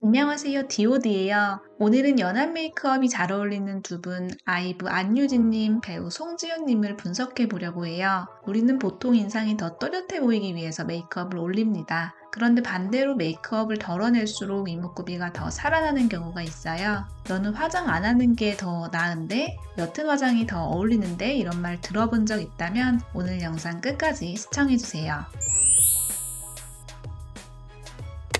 안녕하세요. 디오디예요. 오늘은 연한 메이크업이 잘 어울리는 두 분, 아이브 안유진님, 배우 송지효님을 분석해 보려고 해요. 우리는 보통 인상이 더 또렷해 보이기 위해서 메이크업을 올립니다. 그런데 반대로 메이크업을 덜어낼수록 이목구비가 더 살아나는 경우가 있어요. 너는 화장 안 하는 게 더 나은데? 옅은 화장이 더 어울리는데? 이런 말 들어본 적 있다면 오늘 영상 끝까지 시청해주세요.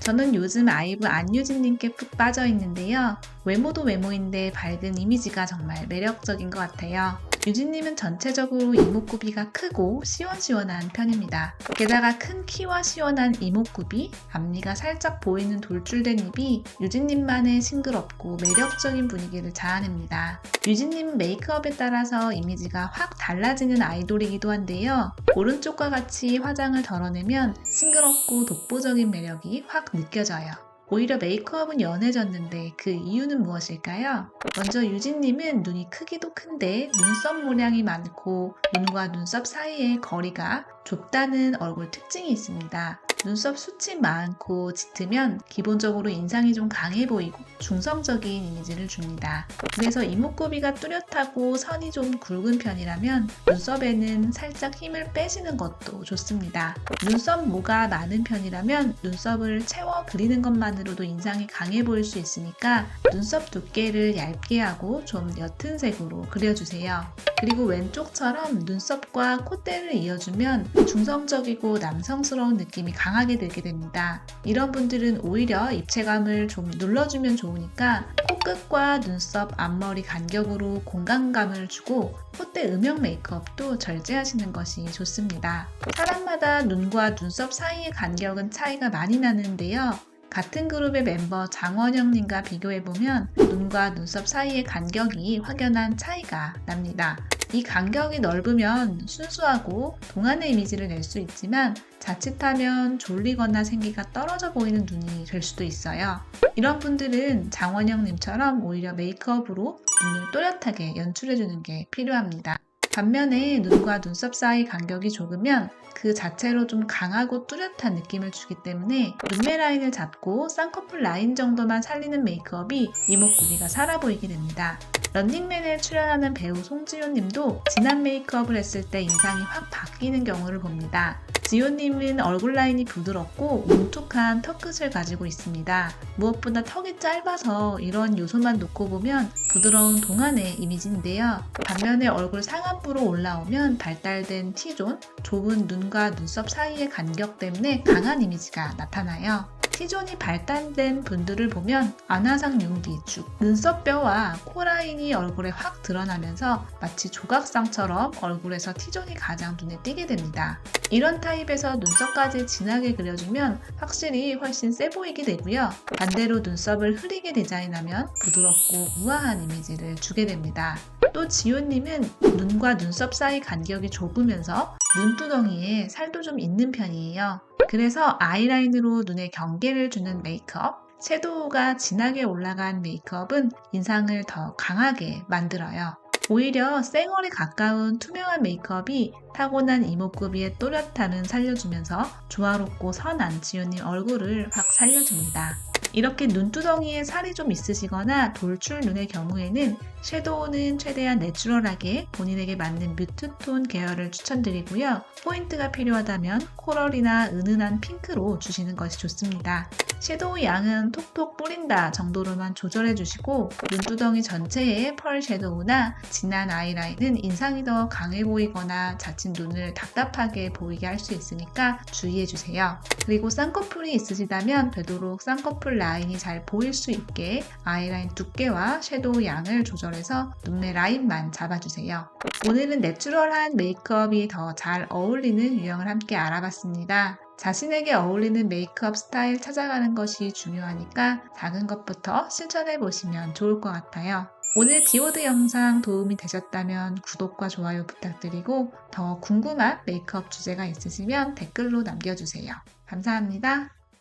저는 요즘 아이브 안유진님께 푹 빠져 있는데요. 외모도 외모인데 밝은 이미지가 정말 매력적인 것 같아요. 유진님은 전체적으로 이목구비가 크고 시원시원한 편입니다. 게다가 큰 키와 시원한 이목구비, 앞니가 살짝 보이는 돌출된 입이 유진님만의 싱그럽고 매력적인 분위기를 자아냅니다. 유진님은 메이크업에 따라서 이미지가 확 달라지는 아이돌이기도 한데요. 오른쪽과 같이 화장을 덜어내면 싱그럽고 독보적인 매력이 확 느껴져요. 오히려 메이크업은 연해졌는데 그 이유는 무엇일까요? 먼저 유진님은 눈이 크기도 큰데 눈썹 모량이 많고 눈과 눈썹 사이의 거리가 좁다는 얼굴 특징이 있습니다. 눈썹 숱이 많고 짙으면 기본적으로 인상이 좀 강해 보이고 중성적인 이미지를 줍니다. 그래서 이목구비가 뚜렷하고 선이 좀 굵은 편이라면 눈썹에는 살짝 힘을 빼시는 것도 좋습니다. 눈썹 모가 많은 편이라면 눈썹을 채워 그리는 것만으로도 인상이 강해 보일 수 있으니까 눈썹 두께를 얇게 하고 좀 옅은 색으로 그려주세요. 그리고 왼쪽처럼 눈썹과 콧대를 이어주면 중성적이고 남성스러운 느낌이 강하게 들게 됩니다. 이런 분들은 오히려 입체감을 좀 눌러주면 좋으니까 코끝과 눈썹, 앞머리 간격으로 공간감을 주고 콧대 음영 메이크업도 절제하시는 것이 좋습니다. 사람마다 눈과 눈썹 사이의 간격은 차이가 많이 나는데요. 같은 그룹의 멤버 장원영님과 비교해보면 눈과 눈썹 사이의 간격이 확연한 차이가 납니다. 이 간격이 넓으면 순수하고 동안의 이미지를 낼 수 있지만 자칫하면 졸리거나 생기가 떨어져 보이는 눈이 될 수도 있어요. 이런 분들은 장원영님처럼 오히려 메이크업으로 눈을 또렷하게 연출해주는 게 필요합니다. 반면에 눈과 눈썹 사이 간격이 좁으면 그 자체로 좀 강하고 뚜렷한 느낌을 주기 때문에 눈매 라인을 잡고 쌍꺼풀 라인 정도만 살리는 메이크업이 이목구비가 살아 보이게 됩니다. 런닝맨에 출연하는 배우 송지효님도 진한 메이크업을 했을 때 인상이 확 바뀌는 경우를 봅니다. 지효님은 얼굴 라인이 부드럽고 뭉툭한 턱끝을 가지고 있습니다. 무엇보다 턱이 짧아서 이런 요소만 놓고 보면 부드러운 동안의 이미지인데요. 반면에 얼굴 상안부로 올라오면 발달된 T존, 좁은 눈과 눈썹 사이의 간격 때문에 강한 이미지가 나타나요. T존이 발달된 분들을 보면 안화상 윤기, 즉 눈썹뼈와 코라인이 얼굴에 확 드러나면서 마치 조각상처럼 얼굴에서 T존이 가장 눈에 띄게 됩니다. 이런 타입에서 눈썹까지 진하게 그려주면 확실히 훨씬 세 보이게 되고요. 반대로 눈썹을 흐리게 디자인하면 부드럽고 우아한 이미지를 주게 됩니다. 또 지효님은 눈과 눈썹 사이 간격이 좁으면서 눈두덩이에 살도 좀 있는 편이에요. 그래서 아이라인으로 눈에 경계를 주는 메이크업, 섀도우가 진하게 올라간 메이크업은 인상을 더 강하게 만들어요. 오히려 쌩얼에 가까운 투명한 메이크업이 타고난 이목구비의 또렷함을 살려주면서 조화롭고 선한 지효님 얼굴을 확 살려줍니다. 이렇게 눈두덩이에 살이 좀 있으시거나 돌출 눈의 경우에는 섀도우는 최대한 내추럴하게 본인에게 맞는 뮤트톤 계열을 추천드리고요. 포인트가 필요하다면 코럴이나 은은한 핑크로 주시는 것이 좋습니다. 섀도우 양은 톡톡 뿌린다 정도로만 조절해 주시고 눈두덩이 전체에 펄 섀도우나 진한 아이라인은 인상이 더 강해 보이거나 자칫 눈을 답답하게 보이게 할 수 있으니까 주의해 주세요. 그리고 쌍꺼풀이 있으시다면 되도록 쌍꺼풀 라인이 잘 보일 수 있게 아이라인 두께와 섀도우 양을 조절해서 눈매 라인만 잡아주세요. 오늘은 내추럴한 메이크업이 더 잘 어울리는 유형을 함께 알아봤습니다. 자신에게 어울리는 메이크업 스타일 찾아가는 것이 중요하니까 작은 것부터 실천해 보시면 좋을 것 같아요. 오늘 디오드 영상 도움이 되셨다면 구독과 좋아요 부탁드리고 더 궁금한 메이크업 주제가 있으시면 댓글로 남겨주세요. 감사합니다.